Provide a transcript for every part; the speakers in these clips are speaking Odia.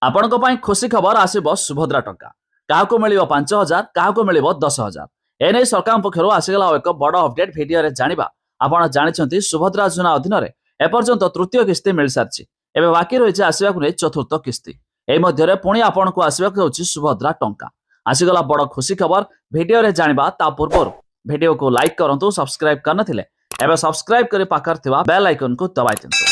ଆପଣଙ୍କ ପାଇଁ ଖୁସି ଖବର ଆସିବ ସୁଭଦ୍ରା ଟଙ୍କା। କାହାକୁ ମିଳିବ 5,000, କାହାକୁ ମିଳିବ 10,000। ଏନେଇ ସରକାରଙ୍କ ପକ୍ଷରୁ ଆସିଗଲା ଏକ ବଡ଼ ଅପଡେଟ୍। ଭିଡିଓରେ ଜାଣିବା ଆପଣ ଜାଣିଛନ୍ତି ସୁଭଦ୍ରା ଯୋଜନା ଅଧୀନରେ ଏପର୍ଯ୍ୟନ୍ତ ତୃତୀୟ କିସ୍ତି ମିଳିସାରିଛି। ଏବେ ବାକି ରହିଛି ଆସିବାକୁ ନେଇ ଚତୁର୍ଥ କିସ୍ତି। ଏହି ମଧ୍ୟରେ ପୁଣି ଆପଣଙ୍କୁ ଆସିବାକୁ ଯାଉଛି ସୁଭଦ୍ରା ଟଙ୍କା। ଆସିଗଲା ବଡ଼ ଖୁସି ଖବର। ଭିଡିଓରେ ଜାଣିବା ତା ପୂର୍ବରୁ ଭିଡିଓକୁ ଲାଇକ୍ କରନ୍ତୁ। ସବସ୍କ୍ରାଇବ୍ କରିନଥିଲେ ଏବେ ସବସ୍କ୍ରାଇବ୍ କରି ପାଖରେ ଥିବା ବେଲ୍ ଆଇକନକୁ ଦବାଇ ଦିଅନ୍ତୁ।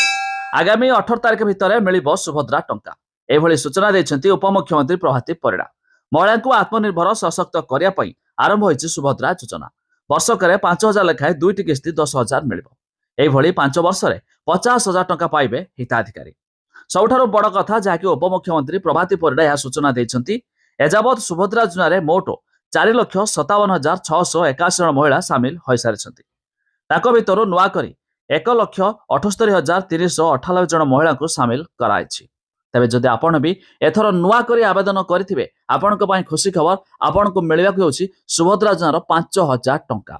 ଆଗାମୀ 18 ତାରିଖ ଭିତରେ ମିଳିବ ସୁଭଦ୍ରା ଟଙ୍କା। ଏଭଳି ସୂଚନା ଦେଇଛନ୍ତି ଉପମୁଖ୍ୟମନ୍ତ୍ରୀ ପ୍ରଭାତୀ ପରିଡ଼ା। ମହିଳାଙ୍କୁ ଆତ୍ମନିର୍ଭର ସଶକ୍ତ କରିବା ପାଇଁ ଆରମ୍ଭ ହୋଇଛି ସୁଭଦ୍ରା ଯୋଜନା। ବର୍ଷକରେ 5,000 ଲେଖାଏଁ ଦୁଇଟି କିସ୍ତି 10,000 ମିଳିବ। ଏହିଭଳି 5 ବର୍ଷରେ 50,000 ଟଙ୍କା ପାଇବେ ହିତାଧିକାରୀ। ସବୁଠାରୁ ବଡ଼ କଥା ଯାହାକି ଉପମୁଖ୍ୟମନ୍ତ୍ରୀ ପ୍ରଭାତୀ ପରିଡ଼ା ଏହା ସୂଚନା ଦେଇଛନ୍ତି, ଏଯାବତ୍ ସୁଭଦ୍ରା ଯୋଜନାରେ ମୋଟ 4,57,681 ଜଣ ମହିଳା ସାମିଲ ହୋଇସାରିଛନ୍ତି। ତାଙ୍କ ଭିତରୁ ନୂଆକରି 1,78,398 ଜଣ ମହିଳାଙ୍କୁ ସାମିଲ କରାଯାଇଛି। ତେବେ ଯଦି ଆପଣ ବି ଏଥର ନୂଆ କରି ଆବେଦନ କରିଥିବେ, ଆପଣଙ୍କ ପାଇଁ ଖୁସି ଖବର, ଆପଣଙ୍କୁ ମିଳିବାକୁ ହେଉଛି ସୁଭଦ୍ରା ଯୋଜନାର 5,000 ଟଙ୍କା।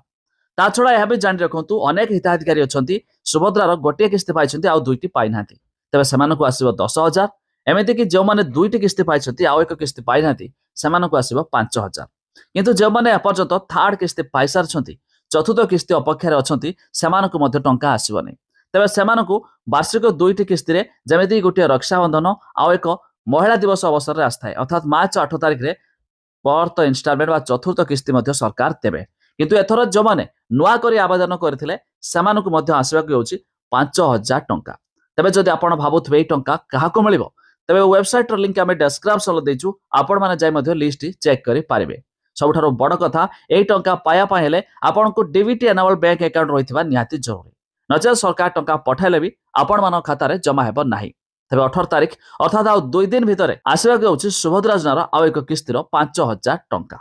ତା ଛଡ଼ା ଏହା ବି ଜାଣି ରଖନ୍ତୁ, ଅନେକ ହିତାଧିକାରୀ ଅଛନ୍ତି ସୁଭଦ୍ରାର ଗୋଟିଏ କିସ୍ତି ପାଇଛନ୍ତି ଆଉ ଦୁଇଟି ପାଇନାହାନ୍ତି। ତେବେ ସେମାନଙ୍କୁ ଆସିବ 10,000। ଏମିତିକି ଯେଉଁମାନେ ଦୁଇଟି କିସ୍ତି ପାଇଛନ୍ତି ଆଉ ଏକ କିସ୍ତି ପାଇନାହାନ୍ତି ସେମାନଙ୍କୁ ଆସିବ 5,000। କିନ୍ତୁ ଯେଉଁମାନେ ଏପର୍ଯ୍ୟନ୍ତ ଥାର୍ଡ କିସ୍ତି ପାଇସାରିଛନ୍ତି, ଚତୁର୍ଥ କିସ୍ତି ଅପେକ୍ଷାରେ ଅଛନ୍ତି, ସେମାନଙ୍କୁ ମଧ୍ୟ ଟଙ୍କା ଆସିବନି। ତେବେ ସେମାନଙ୍କୁ ବାର୍ଷିକ ଦୁଇଟି କିସ୍ତିରେ, ଯେମିତି ଗୋଟିଏ ରକ୍ଷାବନ୍ଧନ ଆଉ ଏକ ମହିଳା ଦିବସ ଅବସରରେ ଆସିଥାଏ, ଅର୍ଥାତ୍ ମାର୍ଚ୍ଚ 8 ତାରିଖରେ ଫୋର୍ଥ ଇନଷ୍ଟଲମେଣ୍ଟ ବା ଚତୁର୍ଥ କିସ୍ତି ମଧ୍ୟ ସରକାର ଦେବେ। କିନ୍ତୁ ଏଥର ଯେଉଁମାନେ ନୂଆ କରି ଆବେଦନ କରିଥିଲେ ସେମାନଙ୍କୁ ମଧ୍ୟ ଆସିବାକୁ ହେଉଛି 5,000 ଟଙ୍କା। ତେବେ ଯଦି ଆପଣ ଭାବୁଥିବେ ଏହି ଟଙ୍କା କାହାକୁ ମିଳିବ, ତେବେ ୱେବସାଇଟ୍ର ଲିଙ୍କ ଆମେ ଡେସ୍କ୍ରିପ୍ସନରେ ଦେଇଛୁ, ଆପଣମାନେ ଯାଇ ମଧ୍ୟ ଲିଷ୍ଟ ଚେକ୍ କରିପାରିବେ। ସବୁଠାରୁ ବଡ଼ କଥା, ଏହି ଟଙ୍କା ପାଇବା ପାଇଁ ହେଲେ ଆପଣଙ୍କୁ ଡିବିଟି ଏନେବଲ୍ ବ୍ୟାଙ୍କ ଆକାଉଣ୍ଟ ରହିଥିବା ନିହାତି ଜରୁରୀ। ନଚେତ ସରକାର ଟଙ୍କା ପଠାଇଲେ ବି ଆପଣମାନଙ୍କ ଖାତାରେ ଜମା ହେବ ନାହିଁ। ତେବେ 18 ତାରିଖ ଅର୍ଥାତ୍ ଆଉ 2 ଦିନ ଭିତରେ ଆସିବାକୁ ଯାଉଛି ସୁଭଦ୍ରା ଯୋଜନାର ଆଉ ଏକ କିସ୍ତିର 5,000 ଟଙ୍କା।